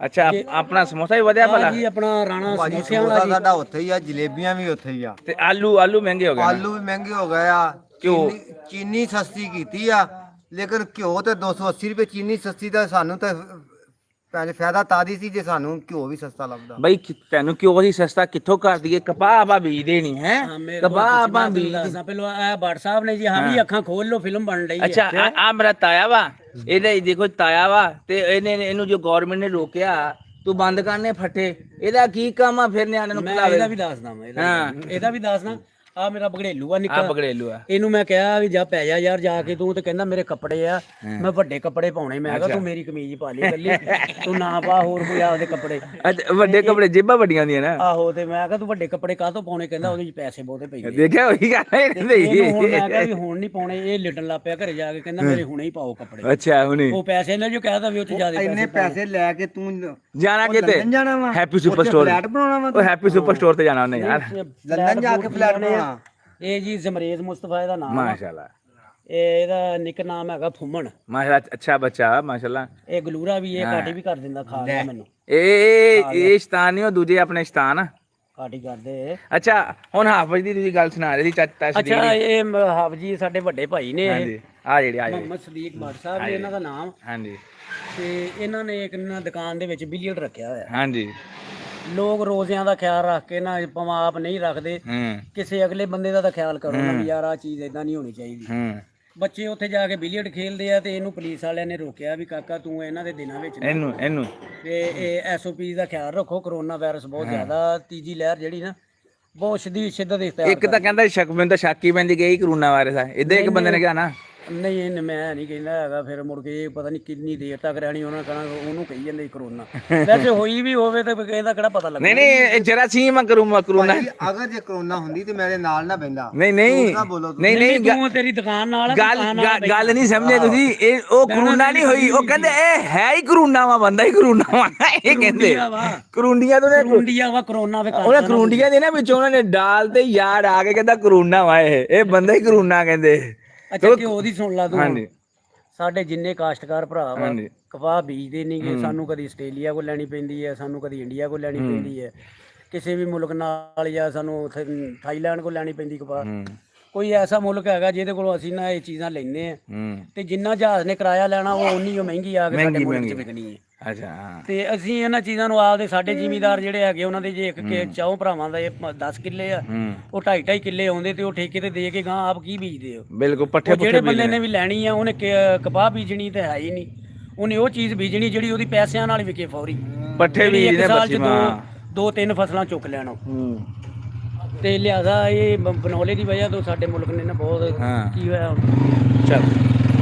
ਅੱਛਾ ਆਪਣਾ ਸਮੋਸਾ ਵੀ ਵਧਿਆ ਭਲਾ ਜੀ ਆਪਣਾ ਰਾਣਾ ਭਾਜੀ ਸਮੋਸਿਆਂ ਵਾਲਾ ਸਮੋਸਾ ਜੀ। ਸਾਡਾ ਉੱਥੇ ਹੀ ਆ, ਜਲੇਬੀਆਂ ਵੀ ਉੱਥੇ ਹੀ ਆ, ਤੇ ਆਲੂ ਮਹਿੰਗੇ ਹੋ ਗਏ ਨਾ। ਆਲੂ ਵੀ ਮਹਿੰਗੇ ਹੋ ਗਏ ਆ, ਘਿਓ? ਚੀਨੀ ਸਸਤੀ ਕੀਤੀ ਆ, ਲੇਕਿਨ ਘਿਓ ਤੇ 280 ਰੁਪਏ ਚੀਨੀ ਸਸਤੀ, ਤਾਂ ਸਾਨੂੰ ਤਾਂ ਫਾਇਦਾ ਤਾਦੀ ਸੀ ਜੇ ਸਾਨੂੰ ਘਿਓ ਵੀ ਸਸਤਾ ਲੱਭਦਾ। ਬਈ ਤੈਨੂੰ ਕਿਉਂ ਅਸੀਂ ਸਸਤਾ ਕਿੱਥੋਂ ਕਰ ਦਈਏ? ਕਪਾਹ ਆਪਾਂ ਬੀਜਦੇ ਨਹੀਂ ਹੈ, ਹਾਂ, ਮੇਰੇ ਕੋਲ ਕਪਾਹ ਤੁਸੀਂ ਆਪਾਂ ਮੈਂ ਬੀਜਦੇ। ਦੱਸਦਾ ਪਹਿਲਾਂ ਇਹ ਭੱਟ ਸਾਹਿਬ ਨੇ ਜੀ ਹਾਂ ਵੀ ਅੱਖਾਂ ਖੋਲ ਲੋ, ਫਿਲਮ ਬਣ ਰਹੀ ਹੈ। ਅੱਛਾ ਆ ਮੇਰਾ ਤਾਇਆ ਵਾ, ਇਹਦੇ ਦੇਖੋ ਤਾਇਆ ਵਾ, ਤੇ ਇਹਨੂੰ ਜੋ ਗਵਰਨਮੈਂਟ ਨੇ ਰੋਕਿਆ ਤੂੰ ਬੰਦ ਕਰਨੇ ਫੱਟੇ, ਇਹਦਾ ਕੀ ਕੰਮ ਆ ਫਿਰ ਨਿਆਣੇ ਨੂੰ ਮੈਂ ਖਿਲਾਵੇ? ਇਹਦਾ ਵੀ ਦੱਸਦਾ, ਮੈਂ ਇਹਦਾ ਵੀ ਦੱਸਦਾ। ਆ ਮੇਰਾ ਬਗੜੇਲੂ ਆ ਆ ਨਿੱਕਾ, ਬਗੜੇਲੂ ਆ। ਇਹਨੂੰ ਮੈਂ ਕਿਹਾ ਵੀ ਜਾ ਪੈ ਜਾ ਯਾਰ ਜਾ ਕੇ ਤੂੰ, ਤੇ ਕਹਿੰਦਾ ਮੇਰੇ ਕੱਪੜੇ ਆ, ਮੈਂ ਵੱਡੇ ਕੱਪੜੇ ਪਾਉਣੇ। ਮੈਂ ਕਿਹਾ ਤੂੰ ਮੇਰੀ ਕਮੀਜ਼ ਪਾ ਲਈ ਕੱਲੀ, ਤੂੰ ਨਾ ਪਾ ਹੋਰ ਕੋਈ ਆਪਦੇ ਕੱਪੜੇ। ਅੱਛਾ ਵੱਡੇ ਕੱਪੜੇ ਜੇਬਾਂ ਵੱਡੀਆਂ ਹੁੰਦੀਆਂ ਨਾ। ਆਹੋ, ਤੇ ਮੈਂ ਕਿਹਾ ਤੂੰ ਵੱਡੇ ਕੱਪੜੇ ਕਾਹਤੋਂ ਪਾਉਣੇ? ਕਹਿੰਦਾ ਉਹਦੇ ਵਿੱਚ ਪੈਸੇ ਬਹੁਤੇ ਪਈਦੇ। ਦੇਖਿਆ ਉਹੀ ਗੱਲ ਹੈ ਕਹਿੰਦੇ ਇਹਨੂੰ ਹੁਣ ਮੈਂ ਕਿਹਾ ਵੀ ਹੁਣ ਨਹੀਂ ਪਾਉਣੇ, ਇਹ ਲਿਟਣ ਲੱਗ ਪਿਆ ਘਰੇ ਜਾ ਕੇ, ਕਹਿੰਦਾ ਮੇਰੇ ਹੁਣੇ ਹੀ ਪਾਓ ਕੱਪੜੇ। ਅੱਛਾ ਹੁਣੇ ਉਹ ਪੈਸੇ ਨੇ ਜੋ ਕਹਿਦਾ ਵੀ ਉਹ ਚ ਜ਼ਿਆਦਾ ਇੰਨੇ ਪੈਸੇ ਲੈ ਕੇ ਤੂੰ ਜਾਣਾ ਕਿਤੇ ਲੰਡਨ ਜਾਣਾ ਵਾ, ਹੈਪੀ ਸੁਪਰ ਸਟੋਰ, ਫਲੈਟ ਬਣਾਉਣਾ ਵਾ ਉਹ ਹੈਪੀ ਸੁਪਰ ਸਟੋਰ ਤੇ ਜਾਣਾ ਉਹਨੇ ਯਾਰ। ਲੰਡਨ ਜਾ ਕੇ ਫਲੈਟ ਬਣਾਉਣਾ। ਇਹ ਜੀ ਜ਼ਮਰੇਜ਼ ਮੁਸਤਫਾ ਇਹਦਾ ਨਾਮ ਆ। ਮਾਸ਼ਾਅੱਲਾ ਇਹਦਾ ਨਿਕ ਨਾਮ ਹੈਗਾ ਫੁੰਮਣ। ਮਾਸ਼ਾਅੱਲਾ ਅੱਛਾ ਬੱਚਾ ਮਾਸ਼ਾਅੱਲਾ। ਇਹ ਗਲੂਰਾ ਵੀ ਇਹ ਕਾਟੀ ਵੀ ਕਰ ਦਿੰਦਾ, ਖਾ ਗਿਆ ਮੈਨੂੰ। ਇਹ ਸ਼ਤਾਨ ਨਹੀਂ, ਉਹ ਦੂਜੇ ਆਪਣੇ ਸ਼ਤਾਨ ਆ। ਕਾਟੀ ਕਰਦੇ। ਅੱਛਾ ਹੁਣ ਹਾਫਿਜ਼ ਦੀ ਤੁਸੀਂ ਗੱਲ ਸੁਣਾ ਰਹੇ ਸੀ ਚਾਚਾ ਸਦੀਕ ਅੱਛਾ ਦੀ। ਇਹ ਹਾਫਜੀ ਸਾਡੇ ਵੱਡੇ ਭਾਈ ਨੇ, ਇਹ ਹਾਂਜੀ ਆ ਜਿਹੜੇ ਆ ਜਿਹੜੇ ਮੁਹੰਮਦ ਸਦੀਕ ਭੱਟ ਸਾਹਿਬ ਨੇ ਇਹਨਾਂ ਦਾ ਨਾਮ। ਹਾਂਜੀ ਤੇ ਇਹਨਾਂ ਨੇ ਇੱਕ ਨਾ ਦੁਕਾਨ ਦੇ ਵਿੱਚ ਬਿਲੀਅਰਡ ਰੱਖਿਆ ਹੋਇਆ। ਹਾਂਜੀ ਲੋਕ ਰੋਜ਼ਿਆਂ ਦਾ ਖਿਆਲ ਰੱਖ ਕੇ ਨਾ, ਭਾਵੇਂ ਆਪ ਨਹੀਂ ਰੱਖਦੇ, ਕਿਸੇ ਅਗਲੇ ਬੰਦੇ ਦਾ ਤਾਂ ਖਿਆਲ ਕਰੋ ਨਾ ਵੀ ਯਾਰ ਆ ਚੀਜ਼ ਇਦਾਂ ਨਹੀਂ ਹੋਣੀ ਚਾਹੀਦੀ। ਬੱਚੇ ਉੱਥੇ ਜਾ ਕੇ ਬਿਲੀਅਰਡ ਖੇਲਦੇ ਆ, ਤੇ ਇਹਨੂੰ ਪੁਲਿਸ ਵਾਲਿਆਂ ਨੇ ਰੋਕਿਆ ਵੀ ਕਾਕਾ ਤੂੰ ਇਹਨਾਂ ਦੇ ਦਿਨਾਂ ਵਿੱਚ ਨਾ ਇਹਨੂੰ ਤੇ ਇਹ ਐਸਓਪੀ ਦਾ ਖਿਆਲ ਰੱਖੋ। ਕਰੋਨਾ ਵਾਇਰਸ ਬਹੁਤ ਜ਼ਿਆਦਾ, ਤੀਜੀ ਲਹਿਰ ਜਿਹੜੀ ਨਾ ਬਹੁਤ ਸ਼ਿੱਦਤ ਇਖਤਿਆਰ ਇੱਕ ਤਾਂ ਕਹਿੰਦਾ ਸ਼ੱਕ ਮੈਨੂੰ ਤਾਂ ਸ਼ੱਕ ਹੀ ਪੈਂਦੀ ਗਈ ਕਰੋਨਾ ਵਾਇਰਸ ਆ, ਇੱਧਰ ਇੱਕ ਬੰਦੇ ਨੇ ਕਿਹਾ ਨਾ ਨਹੀਂ ਇਹ ਮੈਂ ਨਹੀਂ ਕਹਿੰਦਾ ਹੈਗਾ। ਫਿਰ ਮੁੜ ਕੇ ਇਹ ਪਤਾ ਨਹੀਂ ਕਿੰਨੀ ਦੇਰ ਤੱਕ ਰਹਿਣੀ, ਉਹਨਾਂ ਕਹਣਾ ਉਹਨੂੰ ਕਹੀ ਜਾਂਦੇ ਕਰੋਨਾ। ਵੈਸੇ ਹੋਈ ਵੀ ਹੋਵੇ ਤੇ ਕਹਿੰਦਾ ਕਿਹੜਾ ਪਤਾ ਲੱਗਦਾ। ਨਹੀਂ ਇਹ ਜਰਾਸੀਮ ਆ ਕਰੋਨਾ। ਅਗਰ ਜੇ ਕਰੋਨਾ ਹੁੰਦੀ ਤੇ ਮੇਰੇ ਨਾਲ ਨਾ ਬੈਂਦਾ। ਨਹੀਂ ਨਹੀਂ ਤੂੰ ਤੇਰੀ ਦੁਕਾਨ ਨਾਲ ਆ, ਗੱਲ ਨਹੀਂ ਸਮਝੇ ਤੁਸੀਂ। ਇਹ ਉਹ ਕਰੋਨਾ ਨਹੀਂ ਹੋਈ, ਉਹ ਕਹਿੰਦੇ ਇਹ ਹੈ ਹੀ ਕਰੋਨਾ ਵਾ, ਬੰਦਾ ਹੀ ਕਰੋਨਾ ਵਾ। ਇਹ ਕਹਿੰਦੇ ਕਰੂੰਡੀਆਂ ਤੋਂ ਕਰੋਂਡੀਆ ਵਾ ਕਰੋਨਾ ਵੇ ਉਹਨਾਂ ਕਰੂੰਡੀਆਂ ਦੇ ਨਾ ਵਿੱਚੋਂ ਉਹਨਾਂ ਨੇ ਡਾਲ ਤੇ ਯਾਰ ਆ ਕੇ ਕਹਿੰਦਾ ਕਰੋਨਾ ਵਾ, ਇਹ ਬੰਦਾ ਹੀ ਕਰੋਨਾ ਕਹਿੰਦੇ। ਅੱਛਾ ਕਿ ਉਹਦੀ ਸੁਣ ਲਾ ਤੂੰ। ਹਾਂਜੀ ਸਾਡੇ ਜਿੰਨੇ ਕਾਸ਼ਤਕਾਰ ਭਰਾ ਵਾ ਕਪਾਹ ਬੀਜਦੇ ਨਹੀਂਗੇ, ਸਾਨੂੰ ਕਦੀ ਆਸਟ੍ਰੇਲੀਆ ਕੋਲ ਲੈਣੀ ਪੈਂਦੀ ਹੈ, ਸਾਨੂੰ ਕਦੀ ਇੰਡੀਆ ਕੋਲ ਲੈਣੀ ਪੈਂਦੀ ਹੈ, ਕਿਸੇ ਵੀ ਮੁਲਕ ਨਾਲ, ਜਾਂ ਸਾਨੂੰ ਉੱਥੇ ਥਾਈਲੈਂਡ ਕੋਲ ਲੈਣੀ ਪੈਂਦੀ ਕਪਾਹ। ਕੋਈ ਐਸਾ ਮੁਲਕ ਹੈਗਾ ਜਿਹਦੇ ਕੋਲੋਂ ਅਸੀਂ ਨਾ ਇਹ ਚੀਜ਼ਾਂ ਲੈਨੇ ਆ, ਤੇ ਜਿੰਨਾ ਜਹਾਜ਼ ਨੇ ਕਿਰਾਇਆ ਲੈਣਾ ਉਹ ਉਨੀ ਓ ਮਹਿੰਗੀ ਆ ਕੇ ਸਾਡੇ ਮੁਲਕ 'ਚ ਵਿਕਣੀ ਹੈ। ਅੱਛਾ ਹਾਂ। ਤੇ ਅਸੀਂ ਇਹਨਾਂ ਚੀਜ਼ਾਂ ਨੂੰ ਆਪਦੇ ਸਾਡੇ ਜ਼ਿਮੀਦਾਰ ਜਿਹੜੇ ਹੈਗੇ ਉਹਨਾਂ ਦੇ ਜੇ ਇੱਕ ਚਾਹੋਂ ਭਰਾਵਾਂ ਦਾ ਇਹ 10 ਕਿੱਲੇ ਆ, ਉਹ 2.5 ਕਿੱਲੇ ਆਉਂਦੇ ਤੇ ਉਹ ਠੇਕੇ ਤੇ ਦੇ ਕੇ ਗਾਂ ਆਪ ਕੀ ਬੀਜਦੇ ਹੋ। ਬਿਲਕੁਲ ਪੱਠੇ ਜਿਹੜੇ ਬੰਦੇ ਨੇ ਵੀ ਲੈਣੀ ਆ ਉਹਨੇ ਕਪਾਹ ਬੀਜਣੀ ਤੇ ਹੈ ਹੀ ਨਹੀਂ, ਉਹਨੇ ਉਹ ਚੀਜ਼ ਬੀਜਣੀ ਜਿਹੜੀ ਉਹਦੀ ਪੈਸਿਆਂ ਨਾਲ ਵਿਕੇ ਫੌਰੀ। ਪੱਠੇ ਬੀਜਦੇ ਬੱਚੀ ਮਾਂ, ਦੋ ਤਿੰਨ ਫਸਲਾਂ ਚੁੱਕ ਲੈਣਾ। ਤੇ ਲਿਆਦਾ ਇਹ ਬਨੌਲੇ ਦੀ ਵਜ੍ਹਾ ਤੋਂ ਸਾਡੇ ਮੁਲਕ ਨੇ ਨਾ ਬਹੁਤ ਕੀ ਹੋਇਆ ਹੁਣ। ਚਲ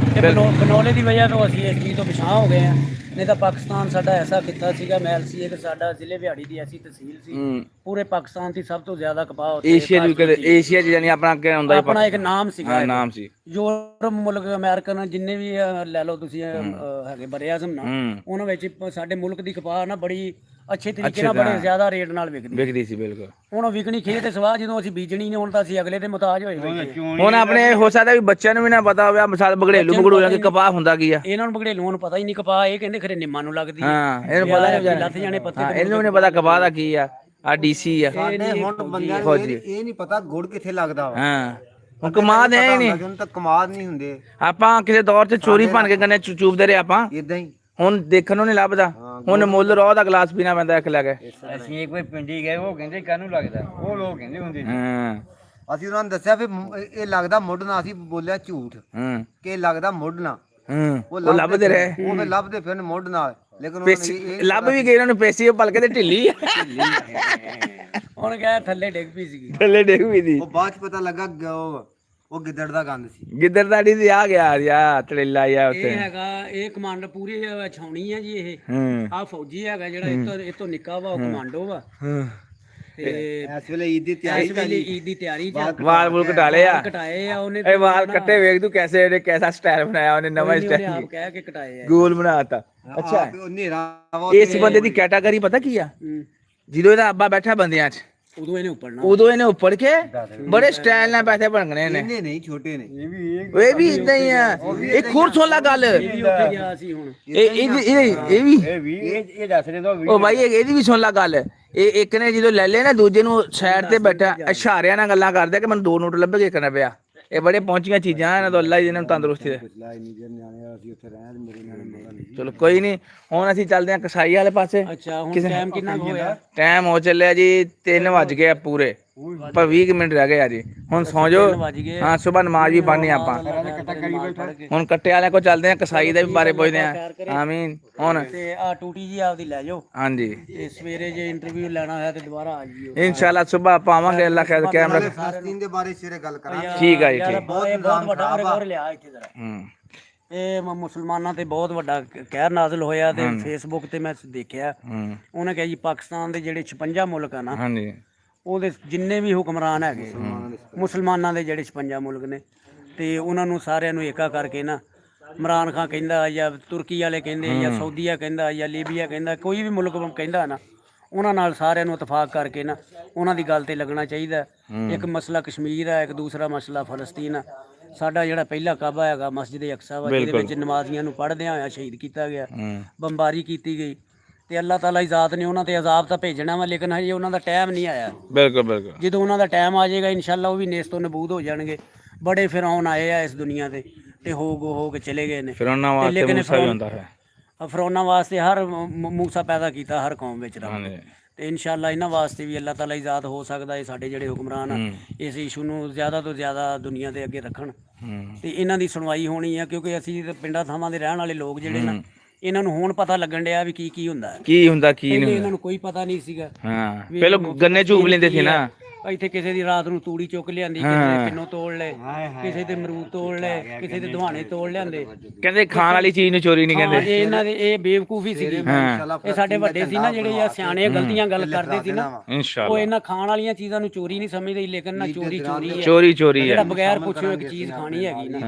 ਬਨੌਲੇ ਦੀ ਵਜ੍ਹਾ ਤੋਂ ਅਸੀਂ ਇਸ ਚੀਜ਼ ਤੋਂ ਪਿਛਾਂਹ ਹੋ ਗਏ ਆ। ਨਹੀਂ ਤਾਂ ਪਾਕਿਸਤਾਨ ਸਾਡਾ ਐਸਾ ਖਿੱਤਾ ਸੀਗਾ, ਮਹਿਲ ਸੀ ਇੱਕ ਸਾਡਾ, ਜ਼ਿਲ੍ਹੇ ਵਿਹਾੜੀ ਦੀ ਐਸੀ ਤਹਿਸੀਲ ਸੀ, ਪੂਰੇ ਪਾਕਿਸਤਾਨ ਦੀ ਸਭ ਤੋਂ ਜ਼ਿਆਦਾ ਕਪਾਹ ਉੱਥੇ ਏਸ਼ੀਆ ਦੀ ਕਦੇ ਏਸ਼ੀਆ ਚ ਜਾਨੀ ਆਪਣਾ ਅੱਗੇ ਹੁੰਦਾ ਆਪਣਾ ਇੱਕ ਨਾਮ ਸੀਗਾ। ਨਾਮ ਸੀ ਯੂਰਪ ਮੁਲਕ ਅਮਰੀਕਨ ਜਿੰਨੇ ਵੀ ਲੈ ਲਓ ਤੁਸੀਂ ਹੈਗੇ ਬਰੇ ਆਜ਼ਮ ਨਾ, ਉਹਨਾਂ ਵਿੱਚ ਸਾਡੇ ਮੁਲਕ ਦੀ ਕਪਾਹ ਨਾ ਬੜੀ ਅੱਛੇ ਤਰੀਕੇ ਨਾਲ ਬੜੇ ਜ਼ਿਆਦਾ ਰੇਟ ਨਾਲ ਵਿਕਦੀ ਸੀ। ਬਿਲਕੁਲ ਹੁਣ ਉਹ ਵਿਕਣੀ ਖੇਤ ਤੇ ਸਵਾਹ ਜਦੋਂ ਅਸੀਂ ਬੀਜਣੀ ਨਹੀਂ, ਹੁਣ ਤਾਂ ਅਸੀਂ ਅਗਲੇ ਦੇ ਮੁਤਾਜ ਹੋਏ ਬੈਠੇ। ਹੁਣ ਆਪਣੇ ਹੋ ਸਕਦਾ ਵੀ ਬੱਚਿਆਂ ਨੂੰ ਵੀ ਨਾ ਪਤਾ ਹੋਵੇ, ਮਿਸਾਲ ਬਗੜੇਲੂ ਬਗੜੂ ਜਾਂ ਕਿ ਕਪਾਹ ਹੁੰਦਾ ਕੀ ਆ, ਇਹਨਾਂ ਨੂੰ ਬਗੜੇਲੂਆਂ ਨੂੰ ਪਤਾ ਹੀ ਨਹੀਂ ਕਪਾਹ। ਇਹ ਕਹਿੰਦੇ ਖਰੇ ਨਿੰਮਾਂ ਨੂੰ ਲੱਗਦੀ ਹਾਂ ਇਹਨੂੰ ਪਤਾ ਨਹੀਂ, ਲੱਥ ਜਾਣੇ ਪੱਤੇ। ਇਹਨੂੰ ਨਹੀਂ ਪਤਾ ਕਪਾਹ ਦਾ ਕੀ ਆ ਡੀਸੀ ਆ। ਸਾਡੇ ਹੁਣ ਬੰਦਿਆਂ ਨੂੰ ਇਹ ਨਹੀਂ ਪਤਾ ਗੁੜ ਕਿੱਥੇ ਲੱਗਦਾ ਵਾ। ਹਾਂ ਹੁਣ ਕਮਾਦ ਹੈ ਨਹੀਂ, ਹੁਣ ਤਾਂ ਕਮਾਦ ਨਹੀਂ ਹੁੰਦੇ। ਆਪਾਂ ਕਿਸੇ ਦੌਰ 'ਚ ਚੋਰੀ ਭੰਨ ਕੇ ਗੰਨੇ ਚੂਪਦੇ ਰਹੇ ਆਪਾਂ, ਇਦਾਂ ਹੀ ਹੁਣ ਦੇਖਣ ਨੂੰ ਨਹੀਂ ਲੱਭਦਾ। ਹੁਣ ਮੁੱਲ ਰੋਹ ਦਾ ਗਲਾਸ ਪੀਣਾ ਪੈਂਦਾ ਇੱਕ ਲੈ ਕੇ। ਅਸੀਂ ਇੱਕ ਵਾਰ ਪਿੰਡੀ ਗਏ, ਉਹ ਕਹਿੰਦੇ ਕਾਹਨੂੰ ਲੱਗਦਾ, ਉਹ ਲੋਕ ਕਹਿੰਦੇ ਹੁੰਦੇ ਸੀ। ਹਾਂ ਅਸੀਂ ਉਹਨਾਂ ਨੂੰ ਦੱਸਿਆ ਵੀ ਇਹ ਲੱਗਦਾ ਮੁੱਢ ਨਾਲ, ਅਸੀਂ ਬੋਲਿਆ ਝੂਠ ਕਿ ਇਹ ਲੱਗਦਾ ਮੁੱਢ ਨਾਲ। ਉਹ ਲੱਭਦੇ ਰਹੇ, ਉਹ ਫਿਰ ਲੱਭਦੇ ਫਿਰ ਮੁੱਢ ਨਾਲ, ਲੇਕਿਨ ਲੱਭ ਵੀ ਗਏ, ਉਹਨਾਂ ਨੂੰ ਪੇਸੀ ਪਲਕੇ ਤੇ ਢਿੱਲੀ ਆ, ਹੁਣ ਕਹੇ ਥੱਲੇ ਡਿੱਗ ਪਈ ਸੀਗੀ, ਥੱਲੇ ਡਿੱਗ ਵੀ ਦੀ। ਉਹ ਬਾਅਦ ਚ ਪਤਾ ਲੱਗਾ ਉਹ ਗਿੱਦੜ ਦਾ ਗੰਦ ਸੀ। ਗਿੱਦੜ ਦਾ ਡੀ ਆ ਗਿਆ ਯਾ ਤੜੇਲਾ ਯਾ ਉੱਥੇ। ਇਹ ਹੈਗਾ ਇਹ ਕਮਾਂਡਰ ਪੂਰੀ ਛਾਉਣੀ ਹੈ ਜੀ। ਇਹ ਆ ਫੌਜੀ ਹੈਗਾ ਜਿਹੜਾ ਇਹ ਤੋਂ ਨਿੱਕਾ ਵਾ, ਉਹ ਕਮਾਂਡੋ ਵਾ। ਤੇ ਇਸ ਵੇਲੇ ਈਦ ਦੀ ਤਿਆਰੀ ਇਸ ਵੇਲੇ ਈਦ ਦੀ ਤਿਆਰੀ ਵਾਲ ਵੂਲ ਕਟਾਲੇ ਆ, ਕਟਾਏ ਆ ਉਹਨੇ। ਇਹ ਵਾਲ ਕੱਟੇ ਵੇਖ ਤੂੰ ਕੈਸੇ ਇਹਨੇ ਕੈਸਾ ਸਟਾਈਲ ਬਣਾਇਆ ਉਹਨੇ, ਨਵਾਂ ਆਪ ਸਟਾਈਲ ਕਹਿ ਕੇ ਕਟਾਏ ਆ, ਗੋਲ ਬਣਾਤਾ। ਅੱਛਾ ਹਨੇਰਾ ਇਸ ਬੰਦੇ ਦੀ ਕੈਟਾਗਰੀ ਪਤਾ ਕੀ ਆ? ਜਦੋਂ ਇਹਦਾ ਅੱਬਾ ਬੈਠਾ ਬੰਦਿਆਂ 'ਚ, ਉਦੋਂ ਇਹਨੇ ਉੱਪੜਨਾ ਉਦੋਂ ਇਹਨੇ ਉੱਪੜ ਕੇ ਬੜੇ ਸਟਾਈਲ ਨਾਲ ਪੈਸੇ ਬਣਨੇ ਨੇ। ਇੰਨੇ ਨਹੀਂ ਛੋਟੇ ਨੇ। ਇਹ ਵੀ ਇਦਾਂ ਹੀ ਆ। ਇਹ ਖੁਰ ਸੁਣ ਲਾ ਗੱਲ, ਇਹ ਵੀ ਉੱਥੇ ਗਿਆ ਸੀ ਹੁਣ ਇਹ ਵੀ ਇਹ ਦੱਸ ਦੇ ਦੋ ਉਹ ਭਾਈ ਇਹਦੀ ਵੀ ਸੁਣ ਲਾ ਗੱਲ। ਇਹ ਇੱਕ ਨੇ ਜਦੋਂ ਲੈ ਲਿਆ ਨਾ, ਦੂਜੇ ਨੂੰ ਸਾਈਡ ਤੇ ਬੈਠਾ ਇਸ਼ਾਰਿਆਂ ਨਾਲ ਗੱਲਾਂ ਕਰਦਾ ਕਿ ਮੈਨੂੰ 2 ਨੋਟ ਲੱਭੇ ਕਰਨਾ ਪਿਆ। ਇਹ ਬੜੇ ਪਹੁੰਚੀਆਂ ਚੀਜ਼ਾਂ ਇਹਨਾਂ ਤੋਂ, ਅੱਲਾ ਹੀ ਇਹਨਾਂ ਨੂੰ ਤੰਦਰੁਸਤੀ ਦੇ। ਚਲੋ ਕੋਈ ਨਹੀਂ, ਹੁਣ ਅਸੀਂ ਚੱਲਦੇ ਹਾਂ ਕਸਾਈ ਵਾਲੇ ਪਾਸੇ। ਅੱਛਾ ਹੁਣ ਟਾਈਮ ਕਿੰਨਾ ਕੁ ਹੋਇਆ? ਟਾਈਮ ਹੋ ਚੱਲਿਆ ਜੀ 3 ਵੱਜ ਗਏ ਆ ਪੂਰੇ, ਪਰ 20 ਕੁ ਮਿੰਟ ਰਹਿ ਗਏ ਆ ਜੀ। ਹੁਣ ਸੌਂ ਜਾਓ। ਹਾਂ ਸਵੇਰ ਨਮਾਜ਼ ਵੀ ਪੜ੍ਹਨੀ ਆਪਾਂ। ਹੁਣ ਕੱਟੇ ਵਾਲਿਆਂ ਕੋਲ ਚੱਲਦੇ ਆ, ਕਸਾਈ ਦੇ ਵੀ ਬਾਰੇ ਪੁੱਛਦੇ ਆ। ਆਮੀਨ। ਹੁਣ ਤੇ ਆ ਟੂਟੀ ਜੀ ਆਪਦੀ ਲੈ ਜਾਓ, ਹਾਂਜੀ ਤੇ ਸਵੇਰੇ ਜੇ ਇੰਟਰਵਿਊ ਲੈਣਾ ਹੋਇਆ ਤੇ ਦੁਬਾਰਾ ਆ ਜਿਓ ਇਨਸ਼ਾਅੱਲਾ ਸੁਬਹ ਆਪਾਂ ਆਵਾਂਗੇ। ਅੱਲਾ ਖੈਰ ਕੈਮਰਾ ਫਲਸਤੀਨ ਦੇ ਬਾਰੇ ਸਿਰੇ ਗੱਲ ਕਰਾਂਗੇ। ਠੀਕ ਆ ਜੀ, ਠੀਕ। ਬਹੁਤ ਵੱਡਾ ਰਿਕਾਰਡ ਲਿਆ ਇੱਥੇ ਜ਼ਰਾ। ਇਹ ਮੁਸਲਮਾਨਾਂ ਤੇ ਬਹੁਤ ਵੱਡਾ ਕਹਿਰ ਨਾਜ਼ਲ ਹੋਇਆ ਤੇ ਫੇਸਬੁੱਕ ਤੇ ਮੈਂ ਦੇਖਿਆ। ਉਹਨੇ ਕਿਹਾ ਜੀ ਪਾਕਿਸਤਾਨ ਦੇ ਜਿਹੜੇ 56 ਮੁਲਕ ਆ ਨਾ, ਹਾਂਜੀ ਉਹਦੇ ਜਿੰਨੇ ਵੀ ਹੁਕਮਰਾਨ ਹੈਗੇ ਮੁਸਲਮਾਨਾਂ ਦੇ ਜਿਹੜੇ 56 ਮੁਲਕ ਨੇ, ਤੇ ਉਹਨਾਂ ਨੂੰ ਸਾਰਿਆਂ ਨੂੰ ਏਕਾ ਕਰਕੇ ਨਾ, ਇਮਰਾਨ ਖਾਨ ਕਹਿੰਦਾ ਜਾਂ ਤੁਰਕੀ ਵਾਲੇ ਕਹਿੰਦੇ ਜਾਂ ਸਾਊਦੀਆ ਕਹਿੰਦਾ ਜਾਂ ਲੀਬੀਆ ਕਹਿੰਦਾ, ਕੋਈ ਵੀ ਮੁਲਕ ਕਹਿੰਦਾ ਨਾ, ਉਹਨਾਂ ਨਾਲ ਸਾਰਿਆਂ ਨੂੰ ਇਤਫਾਕ ਕਰਕੇ ਨਾ ਉਹਨਾਂ ਦੀ ਗੱਲ ਤੇ ਲੱਗਣਾ ਚਾਹੀਦਾ। ਇੱਕ ਮਸਲਾ ਕਸ਼ਮੀਰ ਆ, ਇੱਕ ਦੂਸਰਾ ਮਸਲਾ ਫਲਸਤੀਨ ਆ। ਸਾਡਾ ਜਿਹੜਾ ਪਹਿਲਾ ਕਾਬਾ ਹੈਗਾ ਮਸਜਿਦ ਅਕਸਾ ਵਾ, ਜਿਹਦੇ ਵਿੱਚ ਨਮਾਜ਼ੀਆਂ ਨੂੰ ਪੜ੍ਹਦਿਆਂ ਹੋਇਆ ਸ਼ਹੀਦ ਕੀਤਾ ਗਿਆ, ਬੰਬਾਰੀ ਕੀਤੀ ਗਈ। ਤੇ ਅੱਲਾਹ ਤਾਲਾ ਦੀ ਜ਼ਾਤ ਨੇ ਉਹਨਾਂ ਤੇ ਅਜ਼ਾਬ ਤਾਂ ਭੇਜਣਾ ਵਾ, ਲੇਕਿਨ ਹਜੇ ਉਹਨਾਂ ਦਾ ਟਾਈਮ ਨਹੀਂ ਆਇਆ। ਬਿਲਕੁਲ ਬਿਲਕੁਲ। ਜਦੋਂ ਉਹਨਾਂ ਦਾ ਟਾਈਮ ਆ ਜਾਏਗਾ ਇਨਸ਼ਾਅੱਲਾ ਉਹ ਵੀ ਨੇਸਤੋ ਨਬੂਦ ਹੋ ਜਾਣਗੇ। ਬੜੇ ਫਿਰੌਨ ਆਏ ਆ ਇਸ ਦੁਨੀਆ ਤੇ ਹੋ ਕੇ ਚਲੇ ਗਏ ਨੇ। ਫਿਰ ਉਹਨਾਂ ਵਾਸਤੇ ਮੂਸਾ ਵੀ ਹੁੰਦਾ ਹੈ। ਫਿਰੌਨਾਂ ਵਾਸਤੇ ਹਰ ਮੂਸਾ ਪੈਦਾ ਕੀਤਾ ਹਰ ਕੌਮ ਵਿੱਚ ਰੱਬ ਨੇ। ਤੇ ਇਨਸ਼ਾਅੱਲਾ ਇਹਨਾਂ ਵਾਸਤੇ ਵੀ ਅੱਲਾਹ ਤਾਲਾ ਦੀ ਜ਼ਾਤ ਹੋ ਸਕਦਾ ਹੈ। ਸਾਡੇ ਜਿਹੜੇ ਹੁਕਮਰਾਨ ਆ ਇਸ ਇਸ਼ੂ ਨੂੰ ਜ਼ਿਆਦਾ ਤੋਂ ਜ਼ਿਆਦਾ ਦੁਨੀਆ ਦੇ ਅੱਗੇ ਰੱਖਣ ਤੇ ਇਹਨਾਂ ਦੀ ਸੁਣਵਾਈ ਹੋਣੀ ਆ, ਕਿਉਂਕਿ ਅਸੀਂ ਤੇ ਪਿੰਡਾਂ ਥਾਵਾਂ ਦੇ ਰਹਿਣ ਵਾਲੇ ਲੋਕ ਜਿਹੜੇ ਨਾ, ਇਹਨਾਂ ਨੂੰ ਹੁਣ ਪਤਾ ਲੱਗਣ ਡਿਆ ਵੀ ਕੀ ਹੁੰਦਾ ਹੈ। ਕੀ ਹੁੰਦਾ ਕੀ ਪਹਿਲੇ ਨਹੀਂ ਇਹਨਾਂ ਨੂੰ ਕੋਈ ਪਤਾ ਨਹੀਂ ਸੀਗਾ। ਹਾਂ ਪਹਿਲਾਂ ਗੰਨੇ ਚੂਬ ਲੈਂਦੇ ਸੀ ਨਾ। ਇੱਥੇ ਕਿਸੇ ਦੀ ਰਾਤ ਨੂੰ ਤੂੜੀ ਚੁੱਕ ਲਿਆਂਦੀ, ਕਿਸੇ ਦੇ ਕਿੰਨੋਂ ਤੋੜ ਲਏ, ਕਿਸੇ ਦੇ ਅਮਰੂਦ ਤੋੜ ਲਏ, ਕਿਸੇ ਦੇ ਦਵਾਣੇ ਤੋੜ ਲਿਆਂਦੇ। ਕਹਿੰਦੇ ਖਾਣ ਵਾਲੀ ਚੀਜ਼ ਨੂੰ ਚੋਰੀ ਨਹੀਂ ਕਹਿੰਦੇ। ਇਹ ਇਹਨਾਂ ਦੇ ਇਹ ਬੇਵਕੂਫੀ ਸੀਗੀ। ਇਹ ਸਾਡੇ ਵੱਡੇ ਸੀ ਨਾ ਜਿਹੜੇ ਆ ਸਿਆਣੇ ਗਲਤੀਆਂ ਗੱਲ ਕਰਦੇ ਸੀ ਨਾ, ਉਹ ਇਨਸ਼ਾਅੱਲਾ ਇਹਨਾਂ ਖਾਣ ਵਾਲੀਆਂ ਚੀਜ਼ਾਂ ਨੂੰ ਚੋਰੀ ਨਹੀਂ ਸਮਝਦੇ, ਲੇਕਿਨ ਨਾ ਚੋਰੀ ਹੈ। ਚੋਰੀ ਹੈ। ਜਿਹੜਾ ਬਗੈਰ ਪੁੱਛੋ ਇੱਕ ਚੀਜ਼ ਖਾਣੀ ਹੈਗੀ ਨਾ,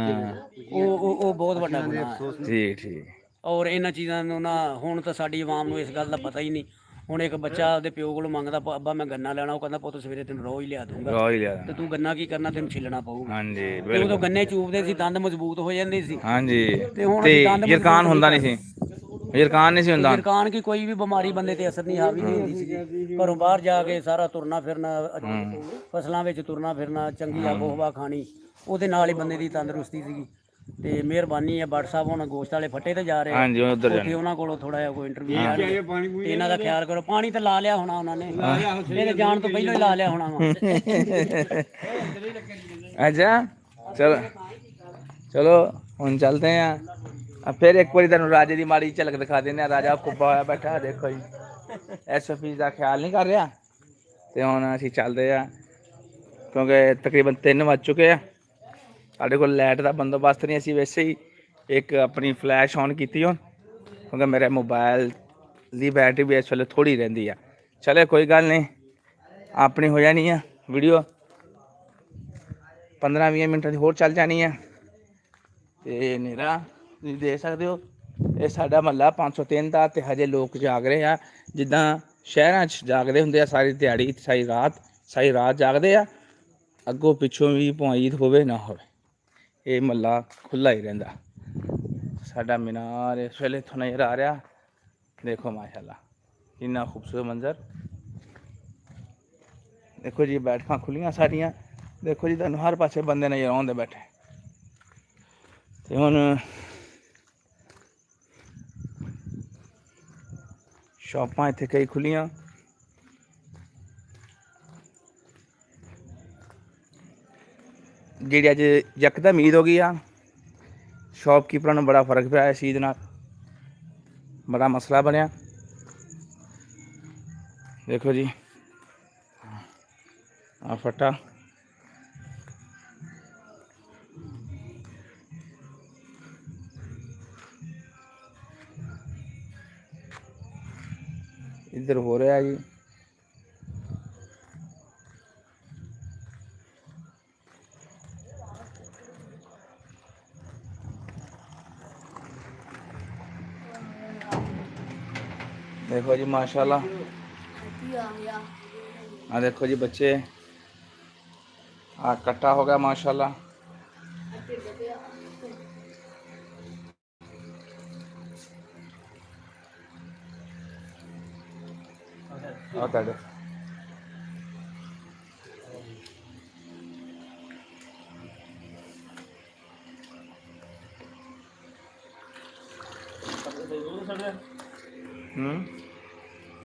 ਉਹ ਬਹੁਤ ਵੱਡਾ ਗੁਨਾਹ ਹੈ। ਠੀਕ ਠੀਕ। ਔਰ ਇਹਨਾਂ ਚੀਜ਼ਾਂ ਨੂੰ ਨਾ ਹੁਣ ਤਾਂ ਸਾਡੀ ਆਵਾਮ ਨੂੰ ਇਸ ਗੱਲ ਦਾ ਪਤਾ ਹੀ ਨਹੀਂ। ਹੁਣ ਇੱਕ ਬੱਚਾ ਆਪਦੇ ਪਿਓ ਕੋਲੋਂ ਮੰਗਦਾ, ਅੱਬਾ ਮੈਂ ਗੰਨਾ ਲੈਣਾ, ਉਹ ਕਹਿੰਦਾ ਪੁੱਤ ਸਵੇਰੇ ਤੈਨੂੰ ਰੋਜ਼ ਲਿਆ ਦੂੰਗਾ, ਰੋਜ਼ ਹੀ ਲਿਆ। ਤੇ ਤੂੰ ਗੰਨਾ ਕੀ ਕਰਨਾ, ਤੈਨੂੰ ਛਿੱਲਣਾ ਪਊਗਾ। ਹਾਂਜੀ ਤੇ ਬਿਲਕੁਲ। ਉਦੋਂ ਗੰਨੇ ਚੂਪਦੇ ਸੀ, ਦੰਦ ਮਜ਼ਬੂਤ ਹੋ ਜਾਂਦੇ ਸੀ। ਹਾਂਜੀ ਤੇ ਹੁਣ ਤੇ ਦੰਦ ਯਰਕਾਨ ਹੁੰਦਾ ਨਹੀਂ ਸੀ। ਯਰਕਾਨ ਨਹੀਂ ਸੀ ਹੁੰਦਾ। ਯਰਕਾਨ ਕੀ ਕੋਈ ਵੀ ਬਿਮਾਰੀ ਬੰਦੇ ਤੇ ਅਸਰ ਨਹੀਂ ਹਾਵੀ ਨਹੀਂ ਹੁੰਦੀ ਸੀ। ਘਰੋਂ ਬਾਹਰ ਜਾ ਕੇ ਸਾਰਾ ਤੁਰਨਾ ਫਿਰਨਾ, ਫਸਲਾਂ ਵਿੱਚ ਤੁਰਨਾ ਫਿਰਨਾ, ਚੰਗੀ ਆਬੋ ਹਵਾ ਖਾਣੀ, ਉਹਦੇ ਨਾਲ ਹੀ ਬੰਦੇ ਦੀ ਤੰਦਰੁਸਤੀ ਸੀਗੀ। ਤੇ ਮਿਹਰਬਾਨੀ ਹੈ ਬਾਟ ਸਾਹਿਬ ਹੁਣ ਗੋਸ਼ਤ ਵਾਲੇ ਫੱਟੇ ਤੇ ਜਾ ਰਹੇ ਹਾਂਜੀ ਉਧਰ ਉੱਥੇ ਉਹਨਾਂ ਕੋਲੋਂ ਥੋੜਾ ਜਿਹਾ ਕੋਈ ਇੰਟਰਵਿਊ ਲੈਣ ਤੇ ਇਹਨਾਂ ਦਾ ਖਿਆਲ ਕਰੋ। ਪਾਣੀ ਤਾਂ ਲਾ ਲਿਆ ਹੋਣਾ ਉਹਨਾਂ ਨੇ, ਇਹਦੇ ਜਾਣ ਤੋਂ ਪਹਿਲਾਂ ਹੀ ਲਾ ਲਿਆ ਹੋਣਾ ਵਾ। ਅੱਛਾ ਚਲੋ ਚਲੋ ਹੁਣ ਚੱਲਦੇ ਆ। ਫਿਰ ਇੱਕ ਵਾਰੀ ਤੁਹਾਨੂੰ ਰਾਜੇ ਦੀ ਮਾੜੀ ਝਲਕ ਦਿਖਾ ਦਿੰਦੇ ਆ। ਰਾਜਾ ਕੁੱਬਾ ਹੋਇਆ ਬੈਠਾ, ਦੇਖੋ ਜੀ ਐਸਐਫਪੀ ਦਾ ਖਿਆਲ ਨਹੀਂ ਕਰ ਰਿਹਾ। ਤੇ ਹੁਣ ਅਸੀਂ ਚੱਲਦੇ ਆ ਕਿਉਂਕਿ ਤਕਰੀਬਨ 3 ਵੱਜ ਚੁੱਕੇ ਆ। ਸਾਡੇ ਕੋਲ ਲਾਈਟ ਦਾ ਬੰਦੋਬਸਤ ਨਹੀਂ, ਅਸੀਂ ਵੈਸੇ ਹੀ ਇੱਕ ਆਪਣੀ ਫਲੈਸ਼ ਔਨ ਕੀਤੀ ਹੁਣ, ਕਿਉਂਕਿ ਮੇਰੇ ਮੋਬਾਈਲ ਦੀ ਬੈਟਰੀ ਵੀ ਇਸ ਵੇਲੇ ਥੋੜ੍ਹੀ ਰਹਿੰਦੀ ਆ। ਚਲੇ ਕੋਈ ਗੱਲ ਨਹੀਂ, ਆਪਣੀ ਹੋ ਜਾਣੀ ਆ ਵੀਡੀਓ 15-20 ਮਿੰਟਾਂ ਦੀ ਹੋਰ ਚੱਲ ਜਾਣੀ ਆ। ਤੇ ਹਨੇਰਾ ਤੁਸੀਂ ਦੇਖ ਸਕਦੇ ਹੋ, ਇਹ ਸਾਡਾ ਮਹੱਲਾ 503 ਦਾ। ਤੇ ਹਜੇ ਲੋਕ ਜਾਗ ਰਹੇ ਆ, ਜਿੱਦਾਂ ਸ਼ਹਿਰਾਂ 'ਚ ਜਾਗਦੇ ਹੁੰਦੇ ਆ ਸਾਰੀ ਦਿਹਾੜੀ, ਸਾਰੀ ਰਾਤ ਜਾਗਦੇ ਆ। ਅੱਗੋਂ ਪਿੱਛੋਂ ਵੀ ਭਾਵੇਂ ਈਦ ਹੋਵੇ ਨਾ ਹੋਵੇ, ਇਹ ਮਹੱਲਾ ਖੁੱਲ੍ਹਾ ਹੀ ਰਹਿੰਦਾ। ਸਾਡਾ ਮੀਨਾਰ ਇਸ ਵੇਲੇ ਇੱਥੋਂ ਨਜ਼ਰ ਆ ਰਿਹਾ, ਦੇਖੋ ਮਾਸ਼ਾਅੱਲਾ ਕਿੰਨਾ ਖੂਬਸੂਰਤ ਮੰਜ਼ਰ। ਦੇਖੋ ਜੀ ਬੈਠਕਾਂ ਖੁੱਲੀਆਂ ਸਾਡੀਆਂ, ਦੇਖੋ ਜੀ ਤੁਹਾਨੂੰ ਹਰ ਪਾਸੇ ਬੰਦੇ ਨਜ਼ਰ ਆਉਂਦੇ ਬੈਠੇ। ਤੇ ਹੁਣ ਸ਼ਾਪਾਂ ਇੱਥੇ ਕਈ ਖੁੱਲੀਆਂ। ਜਿਹੜੀ ਅੱਜ ਯਕਦਮ ਈਦ ਹੋ ਗਈ ਆ, ਸ਼ਾਪਕੀਪਰਾਂ ਨੂੰ ਬੜਾ ਫਰਕ ਪਿਆ ਇਸ ਈਦ ਨਾਲ, ਬੜਾ ਮਸਲਾ ਬਣਿਆ। ਦੇਖੋ ਜੀ ਆ ਫਟਾ, ਇੱਧਰ ਹੋ ਰਿਹਾ ਜੀ। देखो जी माशाल्लाह आ देखो जी बच्चे, कट्टा हो गया माशाल्लाह।